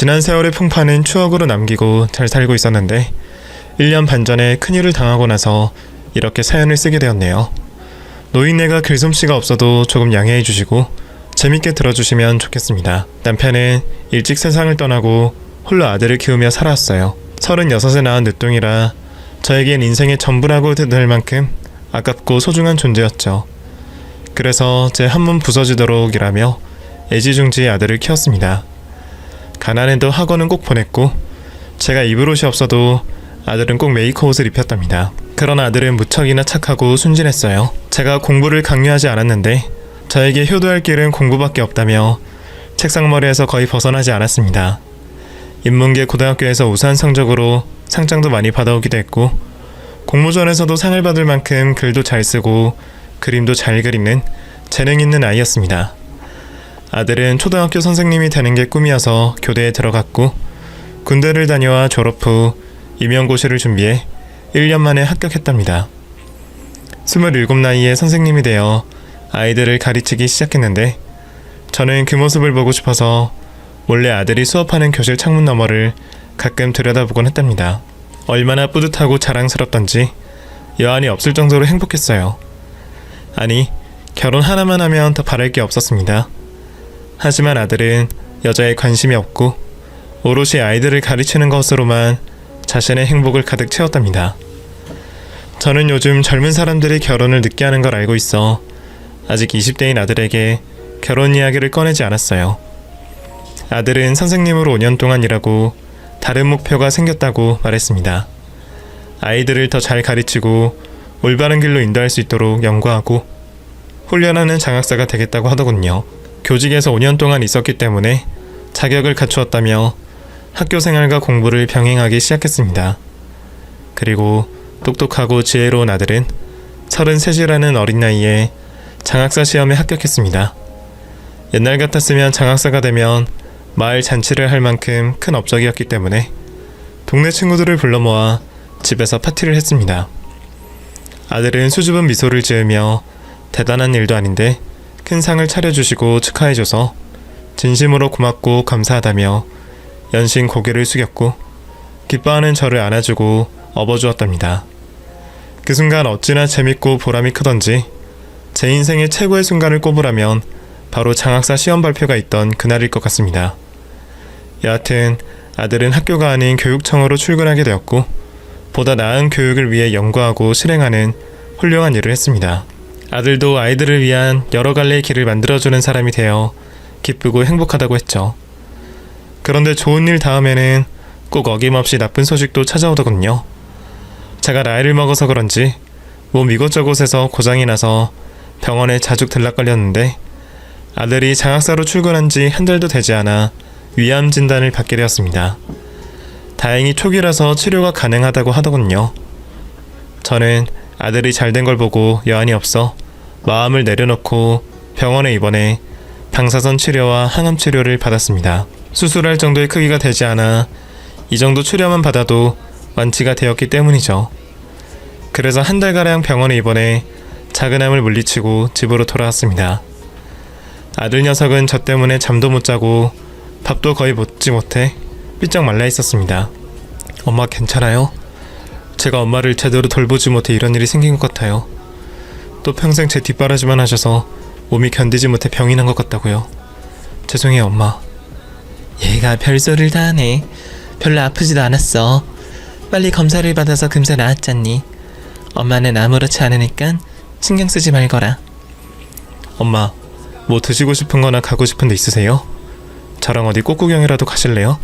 지난 세월의 풍파는 추억으로 남기고 잘 살고 있었는데 1년 반 전에 큰일을 당하고 나서 이렇게 사연을 쓰게 되었네요. 노인네가 글솜씨가 없어도 조금 양해해 주시고 재밌게 들어주시면 좋겠습니다. 남편은 일찍 세상을 떠나고 홀로 아들을 키우며 살아왔어요. 36에 낳은 늦둥이라 저에겐 인생의 전부라고 될 만큼 아깝고 소중한 존재였죠. 그래서 제 한몸 부서지도록 일하며 애지중지 아들을 키웠습니다. 가난해도 학원은 꼭 보냈고 제가 입을 옷이 없어도 아들은 꼭 메이커 옷을 입혔답니다. 그런 아들은 무척이나 착하고 순진했어요. 제가 공부를 강요하지 않았는데 저에게 효도할 길은 공부밖에 없다며 책상머리에서 거의 벗어나지 않았습니다. 인문계 고등학교에서 우수한 성적으로 상장도 많이 받아오기도 했고 공모전에서도 상을 받을 만큼 글도 잘 쓰고 그림도 잘 그리는 재능 있는 아이였습니다. 아들은 초등학교 선생님이 되는 게 꿈이어서 교대에 들어갔고 군대를 다녀와 졸업 후 임용고시를 준비해 1년 만에 합격했답니다. 27 나이에 선생님이 되어 아이들을 가르치기 시작했는데 저는 그 모습을 보고 싶어서 몰래 아들이 수업하는 교실 창문 너머를 가끔 들여다보곤 했답니다. 얼마나 뿌듯하고 자랑스럽던지 여한이 없을 정도로 행복했어요. 아니, 결혼 하나만 하면 더 바랄 게 없었습니다. 하지만 아들은 여자에 관심이 없고 오롯이 아이들을 가르치는 것으로만 자신의 행복을 가득 채웠답니다. 저는 요즘 젊은 사람들이 결혼을 늦게 하는 걸 알고 있어 아직 20대인 아들에게 결혼 이야기를 꺼내지 않았어요. 아들은 선생님으로 5년 동안 일하고 다른 목표가 생겼다고 말했습니다. 아이들을 더 잘 가르치고 올바른 길로 인도할 수 있도록 연구하고 훈련하는 장학사가 되겠다고 하더군요. 교직에서 5년 동안 있었기 때문에 자격을 갖추었다며 학교 생활과 공부를 병행하기 시작했습니다. 그리고 똑똑하고 지혜로운 아들은 33이라는 어린 나이에 장학사 시험에 합격했습니다. 옛날 같았으면 장학사가 되면 마을 잔치를 할 만큼 큰 업적이었기 때문에 동네 친구들을 불러 모아 집에서 파티를 했습니다. 아들은 수줍은 미소를 지으며 대단한 일도 아닌데 큰 상을 차려주시고 축하해줘서 진심으로 고맙고 감사하다며 연신 고개를 숙였고 기뻐하는 저를 안아주고 업어주었답니다. 그 순간 어찌나 재밌고 보람이 크던지 제 인생의 최고의 순간을 꼽으라면 바로 장학사 시험 발표가 있던 그날일 것 같습니다. 여하튼 아들은 학교가 아닌 교육청으로 출근하게 되었고 보다 나은 교육을 위해 연구하고 실행하는 훌륭한 일을 했습니다. 아들도 아이들을 위한 여러 갈래의 길을 만들어주는 사람이 되어 기쁘고 행복하다고 했죠. 그런데 좋은 일 다음에는 꼭 어김없이 나쁜 소식도 찾아오더군요. 제가 나이를 먹어서 그런지 몸 이곳저곳에서 고장이 나서 병원에 자주 들락거렸는데 아들이 장학사로 출근한 지 한 달도 되지 않아 위암 진단을 받게 되었습니다. 다행히 초기라서 치료가 가능하다고 하더군요. 저는 아들이 잘된 걸 보고 여한이 없어 마음을 내려놓고 병원에 입원해 방사선 치료와 항암 치료를 받았습니다. 수술할 정도의 크기가 되지 않아 이 정도 치료만 받아도 완치가 되었기 때문이죠. 그래서 한 달가량 병원에 입원해 작은 암을 물리치고 집으로 돌아왔습니다. 아들 녀석은 저 때문에 잠도 못 자고 밥도 거의 먹지 못해 삐쩍 말라 있었습니다. 엄마 괜찮아요? 제가 엄마를 제대로 돌보지 못해 이런 일이 생긴 것 같아요. 또 평생 제 뒷바라지만 하셔서 몸이 견디지 못해 병이 난 것 같다고요. 죄송해요 엄마. 얘가 별소리를 다 하네. 별로 아프지도 않았어. 빨리 검사를 받아서 금세 나았잖니. 엄마는 아무렇지 않으니까 신경 쓰지 말거라. 엄마, 뭐 드시고 싶은 거나 가고 싶은 데 있으세요? 저랑 어디 꽃구경이라도 가실래요?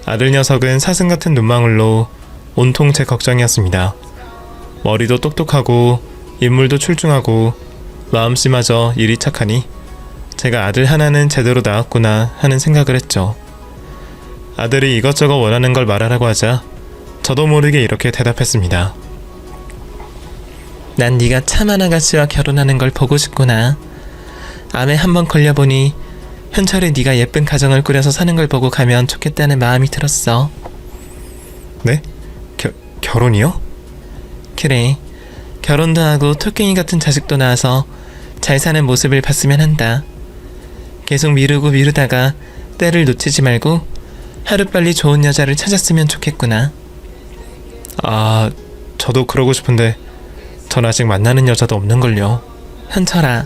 아들 녀석은 사슴 같은 눈망울로 온통 제 걱정이었습니다. 머리도 똑똑하고 인물도 출중하고 마음씨마저 일이 착하니 제가 아들 하나는 제대로 낳았구나 하는 생각을 했죠. 아들이 이것저것 원하는 걸 말하라고 하자 저도 모르게 이렇게 대답했습니다. 난 네가 참한 아가씨와 결혼하는 걸 보고 싶구나. 암에 한번 걸려보니 현철이 네가 예쁜 가정을 꾸려서 사는 걸 보고 가면 좋겠다는 마음이 들었어. 네? 결혼이요? 그래. 결혼도 하고 토끼이 같은 자식도 낳아서 잘 사는 모습을 봤으면 한다. 계속 미루다가 때를 놓치지 말고 하루빨리 좋은 여자를 찾았으면 좋겠구나. 아, 저도 그러고 싶은데 전 아직 만나는 여자도 없는걸요. 현철아,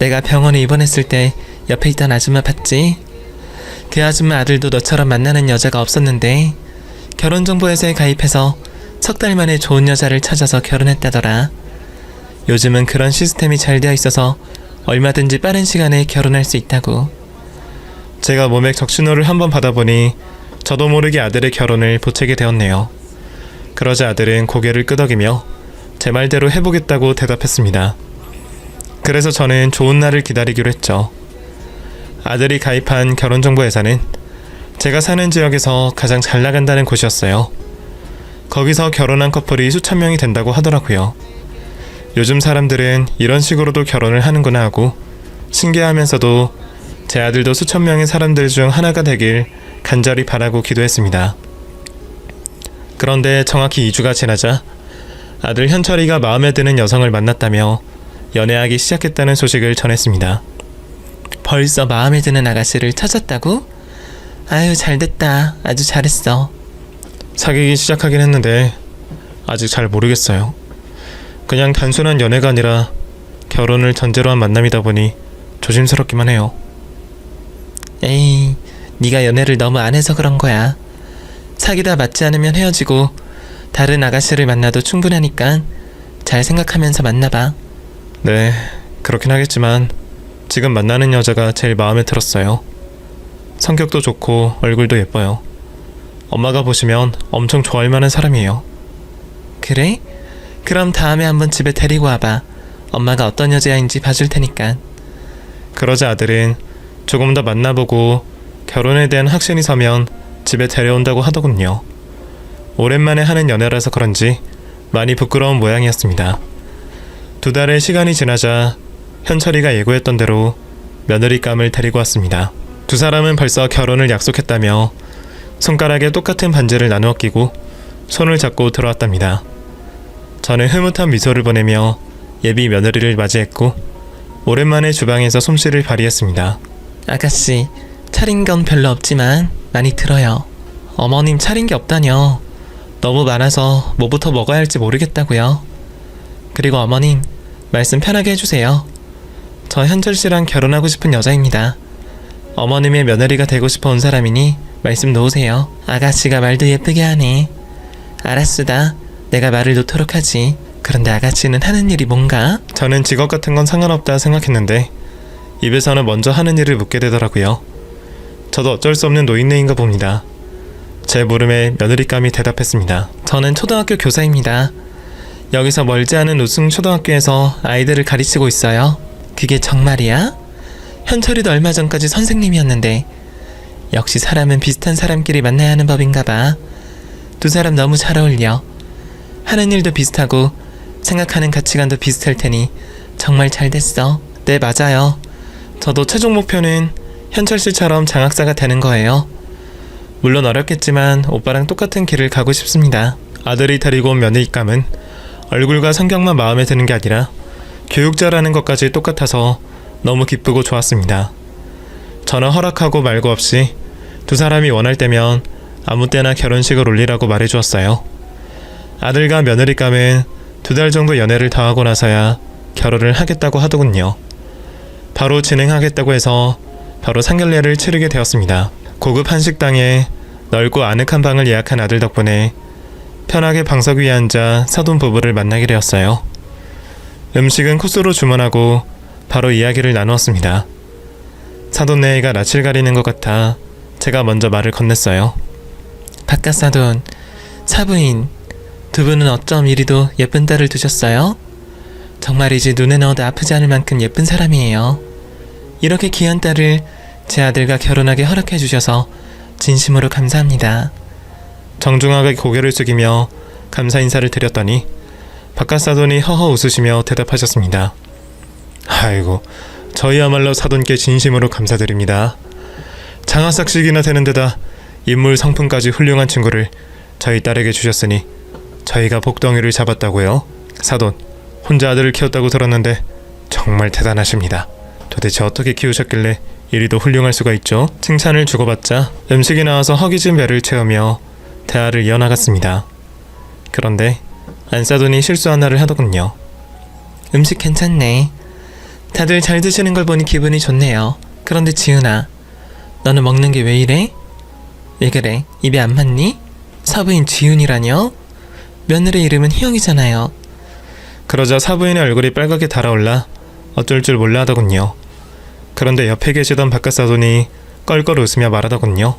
내가 병원에 입원했을 때 옆에 있던 아줌마 봤지? 그 아줌마 아들도 너처럼 만나는 여자가 없었는데 결혼정보회사에 가입해서 석 달 만에 좋은 여자를 찾아서 결혼했다더라. 요즘은 그런 시스템이 잘 되어 있어서 얼마든지 빠른 시간에 결혼할 수 있다고. 제가 모맥 적신호를 한번 받아보니 저도 모르게 아들의 결혼을 보채게 되었네요. 그러자 아들은 고개를 끄덕이며 제 말대로 해보겠다고 대답했습니다. 그래서 저는 좋은 날을 기다리기로 했죠. 아들이 가입한 결혼정보회사는 제가 사는 지역에서 가장 잘 나간다는 곳이었어요. 거기서 결혼한 커플이 수천 명이 된다고 하더라고요. 요즘 사람들은 이런 식으로도 결혼을 하는구나 하고 신기하면서도 제 아들도 수천 명의 사람들 중 하나가 되길 간절히 바라고 기도했습니다. 그런데 정확히 2주가 지나자 아들 현철이가 마음에 드는 여성을 만났다며 연애하기 시작했다는 소식을 전했습니다. 벌써 마음에 드는 아가씨를 찾았다고? 아유, 잘됐다. 아주 잘했어. 사귀기 시작하긴 했는데 아직 잘 모르겠어요. 그냥 단순한 연애가 아니라 결혼을 전제로 한 만남이다 보니 조심스럽기만 해요. 에이, 네가 연애를 너무 안 해서 그런 거야. 사귀다 맞지 않으면 헤어지고 다른 아가씨를 만나도 충분하니까 잘 생각하면서 만나봐. 네, 그렇긴 하겠지만 지금 만나는 여자가 제일 마음에 들었어요. 성격도 좋고 얼굴도 예뻐요. 엄마가 보시면 엄청 좋아할 만한 사람이에요. 그래? 그럼 다음에 한번 집에 데리고 와봐. 엄마가 어떤 여자인지 봐줄 테니까. 그러자 아들은 조금 더 만나보고 결혼에 대한 확신이 서면 집에 데려온다고 하더군요. 오랜만에 하는 연애라서 그런지 많이 부끄러운 모양이었습니다. 2달의 시간이 지나자 현철이가 예고했던 대로 며느리감을 데리고 왔습니다. 두 사람은 벌써 결혼을 약속했다며 손가락에 똑같은 반지를 나누어 끼고 손을 잡고 들어왔답니다. 저는 흐뭇한 미소를 보내며 예비 며느리를 맞이했고 오랜만에 주방에서 솜씨를 발휘했습니다. 아가씨, 차린 건 별로 없지만 많이 들어요. 어머님 차린 게 없다뇨. 너무 많아서 뭐부터 먹어야 할지 모르겠다고요. 그리고 어머님, 말씀 편하게 해주세요. 저 현철 씨랑 결혼하고 싶은 여자입니다. 어머님의 며느리가 되고 싶어 온 사람이니 말씀 놓으세요. 아가씨가 말도 예쁘게 하네. 알았수다. 내가 말을 놓도록 하지. 그런데 아가씨는 하는 일이 뭔가? 저는 직업 같은 건 상관없다 생각했는데 입에서는 먼저 하는 일을 묻게 되더라고요. 저도 어쩔 수 없는 노인네인가 봅니다. 제 물음에 며느리감이 대답했습니다. 저는 초등학교 교사입니다. 여기서 멀지 않은 우승 초등학교에서 아이들을 가르치고 있어요. 그게 정말이야? 현철이도 얼마 전까지 선생님이었는데 역시 사람은 비슷한 사람끼리 만나야 하는 법인가 봐. 두 사람 너무 잘 어울려. 하는 일도 비슷하고 생각하는 가치관도 비슷할 테니 정말 잘 됐어. 네, 맞아요. 저도 최종 목표는 현철 씨처럼 장학사가 되는 거예요. 물론 어렵겠지만 오빠랑 똑같은 길을 가고 싶습니다. 아들이 데리고 온 며느리감은 얼굴과 성격만 마음에 드는 게 아니라 교육자라는 것까지 똑같아서 너무 기쁘고 좋았습니다. 저는 허락하고 말고 없이 두 사람이 원할 때면 아무 때나 결혼식을 올리라고 말해주었어요. 아들과 며느리감은 2달 정도 연애를 다 하고 나서야 결혼을 하겠다고 하더군요. 바로 진행하겠다고 해서 바로 상견례를 치르게 되었습니다. 고급 한식당에 넓고 아늑한 방을 예약한 아들 덕분에 편하게 방석 위에 앉아 사돈 부부를 만나게 되었어요. 음식은 코스로 주문하고 바로 이야기를 나누었습니다. 사돈네가 낯을 가리는 것 같아 제가 먼저 말을 건넸어요. 바깥사돈, 사부인, 두 분은 어쩜 이리도 예쁜 딸을 두셨어요? 정말이지 눈에 넣어도 아프지 않을 만큼 예쁜 사람이에요. 이렇게 귀한 딸을 제 아들과 결혼하게 허락해 주셔서 진심으로 감사합니다. 정중하게 고개를 숙이며 감사 인사를 드렸더니 바깥사돈이 허허 웃으시며 대답하셨습니다. 아이고, 저희야말로 사돈께 진심으로 감사드립니다. 장하삭씩이나 되는 데다 인물 성품까지 훌륭한 친구를 저희 딸에게 주셨으니 저희가 복덩이를 잡았다고요. 사돈, 혼자 아들을 키웠다고 들었는데 정말 대단하십니다. 도대체 어떻게 키우셨길래 이리도 훌륭할 수가 있죠? 칭찬을 주고받자 음식이 나와서 허기진 배를 채우며 대화를 이어나갔습니다. 그런데 안사돈이 실수 하나를 하더군요. 음식 괜찮네. 다들 잘 드시는 걸 보니 기분이 좋네요. 그런데 지은아, 너는 먹는 게 왜 이래? 왜 그래? 입에 안 맞니? 사부인 지은이라뇨? 며느리 이름은 희영이잖아요. 그러자 사부인의 얼굴이 빨갛게 달아올라 어쩔 줄 몰라 하더군요. 그런데 옆에 계시던 박가사돈이 껄껄 웃으며 말하더군요.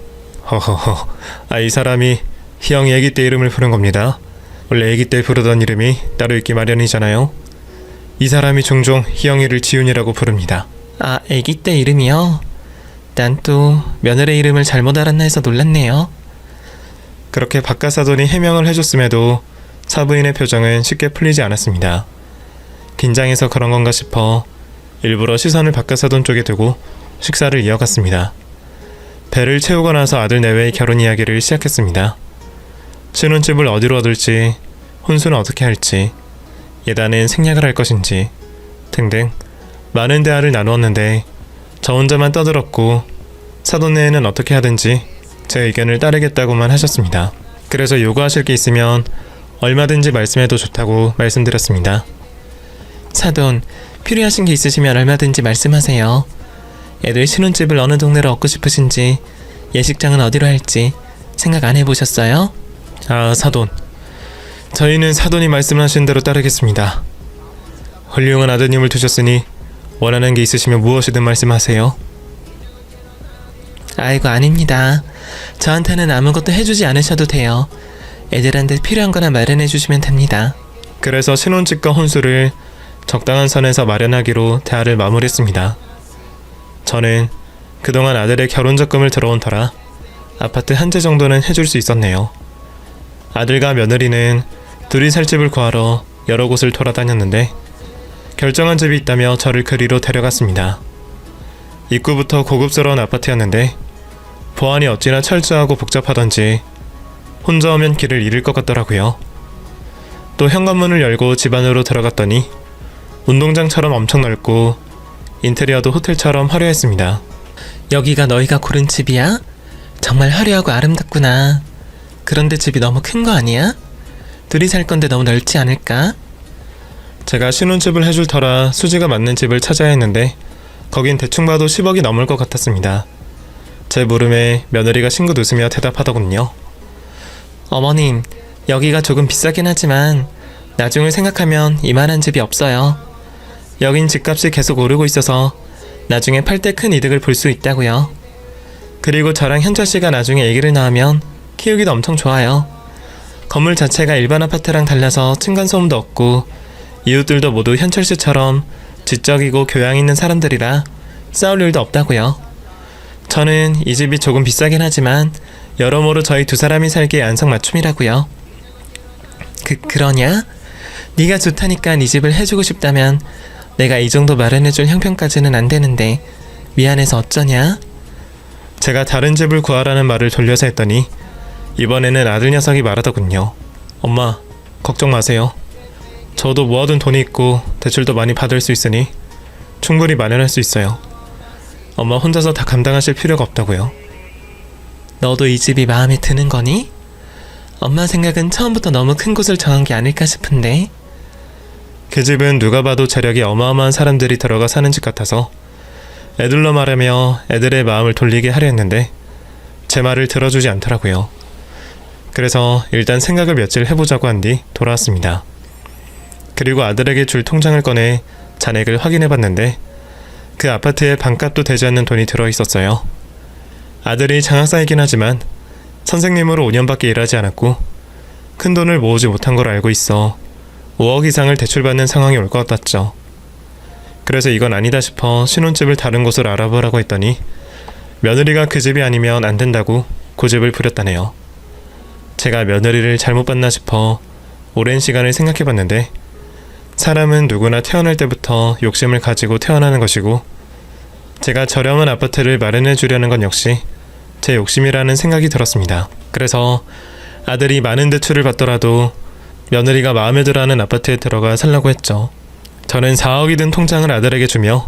허허허, 이 사람이 희영이 애기 때 이름을 부른 겁니다. 원래 애기 때 부르던 이름이 따로 있기 마련이잖아요. 이 사람이 종종 희영이를 지훈이라고 부릅니다. 아, 애기 때 이름이요? 난 또 며느리 이름을 잘못 알았나 해서 놀랐네요. 그렇게 박가사돈이 해명을 해줬음에도 사부인의 표정은 쉽게 풀리지 않았습니다. 긴장해서 그런 건가 싶어 일부러 시선을 박가사돈 쪽에 두고 식사를 이어갔습니다. 배를 채우고 나서 아들 내외의 결혼 이야기를 시작했습니다. 신혼집을 어디로 얻을지, 혼수는 어떻게 할지, 예단은 생략을 할 것인지 등등 많은 대화를 나누었는데 저 혼자만 떠들었고 사돈네에는 어떻게 하든지 제 의견을 따르겠다고만 하셨습니다. 그래서 요구하실 게 있으면 얼마든지 말씀해도 좋다고 말씀드렸습니다. 사돈, 필요하신 게 있으시면 얼마든지 말씀하세요. 애들 신혼집을 어느 동네로 얻고 싶으신지, 예식장은 어디로 할지 생각 안 해보셨어요? 사돈, 저희는 사돈이 말씀하신 대로 따르겠습니다. 훌륭한 아드님을 두셨으니 원하는 게 있으시면 무엇이든 말씀하세요. 아이고, 아닙니다. 저한테는 아무것도 해주지 않으셔도 돼요. 애들한테 필요한 거나 마련해 주시면 됩니다. 그래서 신혼집과 혼수를 적당한 선에서 마련하기로 대화를 마무리했습니다. 저는 그동안 아들의 결혼 적금을 들어온 터라 아파트 한 채 정도는 해줄 수 있었네요. 아들과 며느리는 둘이 살 집을 구하러 여러 곳을 돌아다녔는데 결정한 집이 있다며 저를 그리로 데려갔습니다. 입구부터 고급스러운 아파트였는데 보안이 어찌나 철저하고 복잡하던지 혼자 오면 길을 잃을 것 같더라고요. 또 현관문을 열고 집 안으로 들어갔더니 운동장처럼 엄청 넓고 인테리어도 호텔처럼 화려했습니다. 여기가 너희가 고른 집이야? 정말 화려하고 아름답구나. 그런데 집이 너무 큰 거 아니야? 둘이 살 건데 너무 넓지 않을까? 제가 신혼집을 해줄 터라 수지가 맞는 집을 찾아야 했는데 거긴 대충 봐도 10억이 넘을 것 같았습니다. 제 물음에 며느리가 싱긋 웃으며 대답하더군요. 어머님, 여기가 조금 비싸긴 하지만 나중을 생각하면 이만한 집이 없어요. 여긴 집값이 계속 오르고 있어서 나중에 팔 때 큰 이득을 볼 수 있다고요. 그리고 저랑 현철씨가 나중에 아기를 낳으면 키우기도 엄청 좋아요. 건물 자체가 일반 아파트랑 달라서 층간소음도 없고 이웃들도 모두 현철씨처럼 지적이고 교양 있는 사람들이라 싸울 일도 없다고요. 저는 이 집이 조금 비싸긴 하지만 여러모로 저희 두 사람이 살기에 안성맞춤이라고요. 그러냐? 네가 좋다니까 네 집을 해주고 싶다면 내가 이 정도 마련해줄 형편까지는 안 되는데 미안해서 어쩌냐? 제가 다른 집을 구하라는 말을 돌려서 했더니 이번에는 아들 녀석이 말하더군요. 엄마, 걱정 마세요. 저도 모아둔 돈이 있고 대출도 많이 받을 수 있으니 충분히 마련할 수 있어요. 엄마 혼자서 다 감당하실 필요가 없다고요. 너도 이 집이 마음에 드는 거니? 엄마 생각은 처음부터 너무 큰 곳을 정한 게 아닐까 싶은데. 그 집은 누가 봐도 재력이 어마어마한 사람들이 들어가 사는 집 같아서 애들로 말하며 애들의 마음을 돌리게 하려 했는데 제 말을 들어주지 않더라고요. 그래서 일단 생각을 며칠 해보자고 한 뒤 돌아왔습니다. 그리고 아들에게 줄 통장을 꺼내 잔액을 확인해봤는데 그 아파트에 반값도 되지 않는 돈이 들어있었어요. 아들이 장학사이긴 하지만 선생님으로 5년밖에 일하지 않았고 큰 돈을 모으지 못한 걸 알고 있어 5억 이상을 대출받는 상황이 올 것 같았죠. 그래서 이건 아니다 싶어 신혼집을 다른 곳으로 알아보라고 했더니 며느리가 그 집이 아니면 안 된다고 고집을 부렸다네요. 제가 며느리를 잘못 봤나 싶어 오랜 시간을 생각해봤는데 사람은 누구나 태어날 때부터 욕심을 가지고 태어나는 것이고 제가 저렴한 아파트를 마련해 주려는 건 역시 제 욕심이라는 생각이 들었습니다. 그래서 아들이 많은 대출을 받더라도 며느리가 마음에 들어하는 아파트에 들어가 살라고 했죠. 저는 4억이 든 통장을 아들에게 주며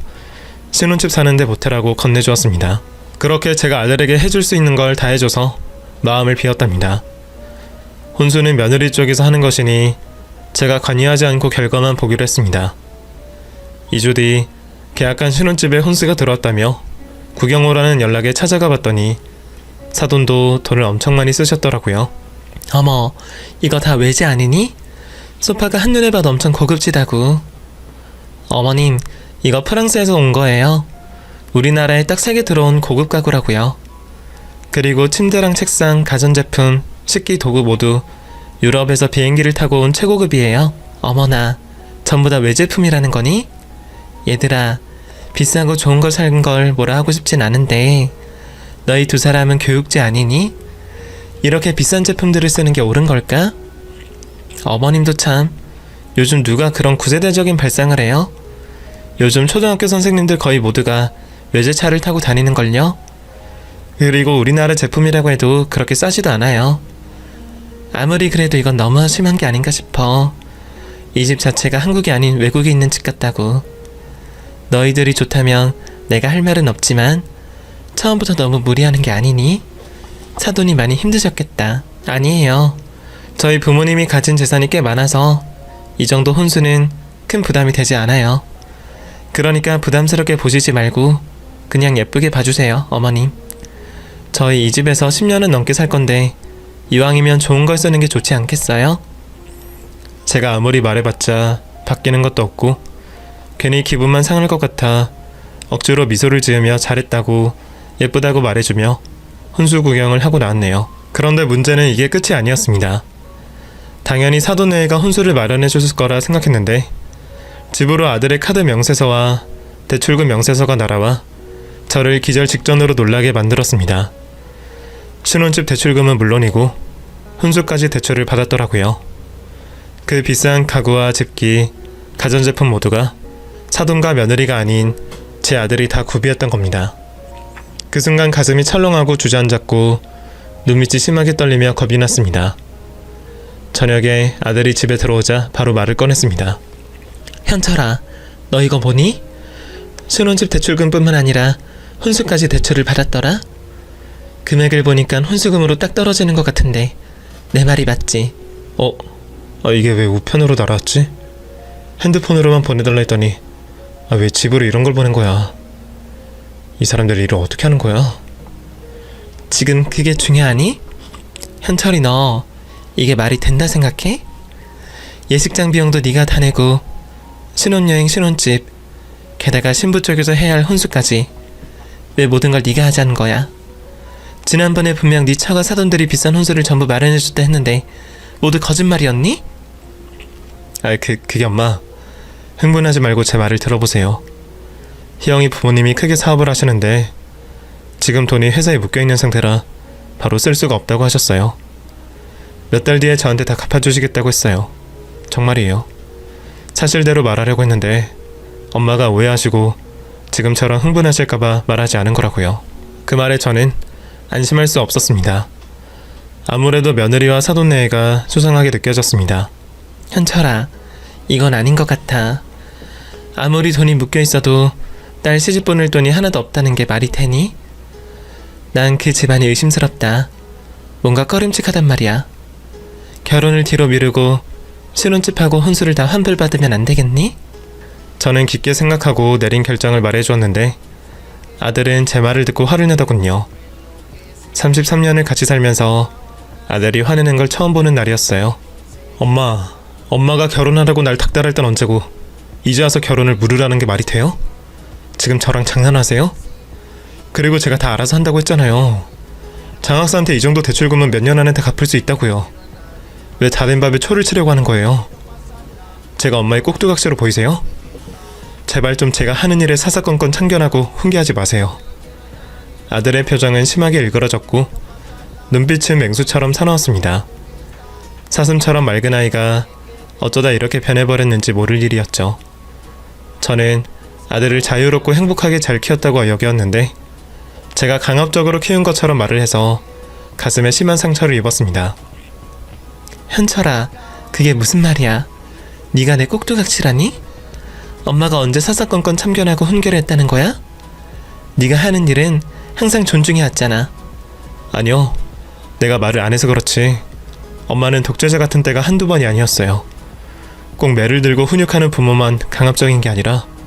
신혼집 사는데 보태라고 건네주었습니다. 그렇게 제가 아들에게 해줄 수 있는 걸 다 해줘서 마음을 비웠답니다. 혼수는 며느리 쪽에서 하는 것이니 제가 관여하지 않고 결과만 보기로 했습니다. 2주 뒤 계약한 신혼집에 혼수가 들어왔다며 구경 오라는 연락에 찾아가 봤더니 사돈도 돈을 엄청 많이 쓰셨더라고요. 어머, 이거 다 외제 아니니? 소파가 한눈에 봐도 엄청 고급지다고. 어머님, 이거 프랑스에서 온 거예요. 우리나라에 딱 3개 들어온 고급 가구라고요. 그리고 침대랑 책상, 가전제품, 식기 도구 모두 유럽에서 비행기를 타고 온 최고급이에요. 어머나, 전부 다 외제품이라는 거니? 얘들아, 비싸고 좋은 걸 산 걸 뭐라 하고 싶진 않은데 너희 두 사람은 교육제 아니니? 이렇게 비싼 제품들을 쓰는 게 옳은 걸까? 어머님도 참, 요즘 누가 그런 구세대적인 발상을 해요? 요즘 초등학교 선생님들 거의 모두가 외제차를 타고 다니는걸요? 그리고 우리나라 제품이라고 해도 그렇게 싸지도 않아요. 아무리 그래도 이건 너무 심한 게 아닌가 싶어. 이 집 자체가 한국이 아닌 외국에 있는 집 같다고. 너희들이 좋다면 내가 할 말은 없지만 처음부터 너무 무리하는 게 아니니? 사돈이 많이 힘드셨겠다. 아니에요. 저희 부모님이 가진 재산이 꽤 많아서 이 정도 혼수는 큰 부담이 되지 않아요. 그러니까 부담스럽게 보시지 말고 그냥 예쁘게 봐주세요, 어머님. 저희 이 집에서 10년은 넘게 살 건데 이왕이면 좋은 걸 쓰는 게 좋지 않겠어요? 제가 아무리 말해봤자 바뀌는 것도 없고 괜히 기분만 상할 것 같아 억지로 미소를 지으며 잘했다고 예쁘다고 말해주며 혼수 구경을 하고 나왔네요. 그런데 문제는 이게 끝이 아니었습니다. 당연히 사돈네가 혼수를 마련해 줬을 거라 생각했는데 집으로 아들의 카드 명세서와 대출금 명세서가 날아와 저를 기절 직전으로 놀라게 만들었습니다. 신혼집 대출금은 물론이고 혼수까지 대출을 받았더라고요. 그 비싼 가구와 집기, 가전제품 모두가 사돈과 며느리가 아닌 제 아들이 다 구비했던 겁니다. 그 순간 가슴이 철렁하고 주저앉았고 눈밑이 심하게 떨리며 겁이 났습니다. 저녁에 아들이 집에 들어오자 바로 말을 꺼냈습니다. 현철아, 너 이거 보니? 신혼집 대출금뿐만 아니라 혼수까지 대출을 받았더라? 금액을 보니까 혼수금으로 딱 떨어지는 것 같은데 내 말이 맞지? 이게 왜 우편으로 날아왔지? 핸드폰으로만 보내달라 했더니 왜 집으로 이런 걸 보낸 거야? 이 사람들 일을 어떻게 하는 거야? 지금 그게 중요하니? 현철이 너 이게 말이 된다 생각해? 예식장 비용도 네가 다 내고 신혼여행 신혼집 게다가 신부 쪽에서 해야 할 혼수까지 왜 모든 걸 네가 하자는 거야? 지난번에 분명 네 처가 사돈들이 비싼 혼수를 전부 마련해줬다 했는데 모두 거짓말이었니? 그게 엄마, 흥분하지 말고 제 말을 들어보세요. 희영이 부모님이 크게 사업을 하시는데 지금 돈이 회사에 묶여있는 상태라 바로 쓸 수가 없다고 하셨어요. 몇 달 뒤에 저한테 다 갚아주시겠다고 했어요. 정말이에요. 사실대로 말하려고 했는데 엄마가 오해하시고 지금처럼 흥분하실까봐 말하지 않은 거라고요. 그 말에 저는 안심할 수 없었습니다. 아무래도 며느리와 사돈네가 수상하게 느껴졌습니다. 현철아, 이건 아닌 것 같아. 아무리 돈이 묶여있어도 딸 시집 보낼 돈이 하나도 없다는 게 말이 되니? 난 그 집안이 의심스럽다. 뭔가 꺼림칙하단 말이야. 결혼을 뒤로 미루고 신혼집하고 혼수를 다 환불받으면 안 되겠니? 저는 깊게 생각하고 내린 결정을 말해주었는데 아들은 제 말을 듣고 화를 내더군요. 33년을 같이 살면서 아들이 화내는 걸 처음 보는 날이었어요. 엄마가 결혼하라고 날 닥달할 땐 언제고 이제 와서 결혼을 물으라는 게 말이 돼요? 지금 저랑 장난하세요? 그리고 제가 다 알아서 한다고 했잖아요. 장학사한테 이 정도 대출금은 몇 년 안에 다 갚을 수 있다고요. 왜 다 된 밥에 초를 치려고 하는 거예요? 제가 엄마의 꼭두각시로 보이세요? 제발 좀 제가 하는 일에 사사건건 참견하고 훈계하지 마세요. 아들의 표정은 심하게 일그러졌고 눈빛은 맹수처럼 사나웠습니다. 사슴처럼 맑은 아이가 어쩌다 이렇게 변해버렸는지 모를 일이었죠. 저는 아들을 자유롭고 행복하게 잘 키웠다고 여겼는데 제가 강압적으로 키운 것처럼 말을 해서 가슴에 심한 상처를 입었습니다. 현철아, 그게 무슨 말이야? 네가 내 꼭두각시라니? 엄마가 언제 사사건건 참견하고 훈계를 했다는 거야? 네가 하는 일은 항상 존중해왔잖아. 아니요. 내가 말을 안 해서 그렇지. 엄마는 독재자 같은 때가 한두 번이 아니었어요. 꼭 매를 들고 훈육하는 부모만 강압적인 게 아니라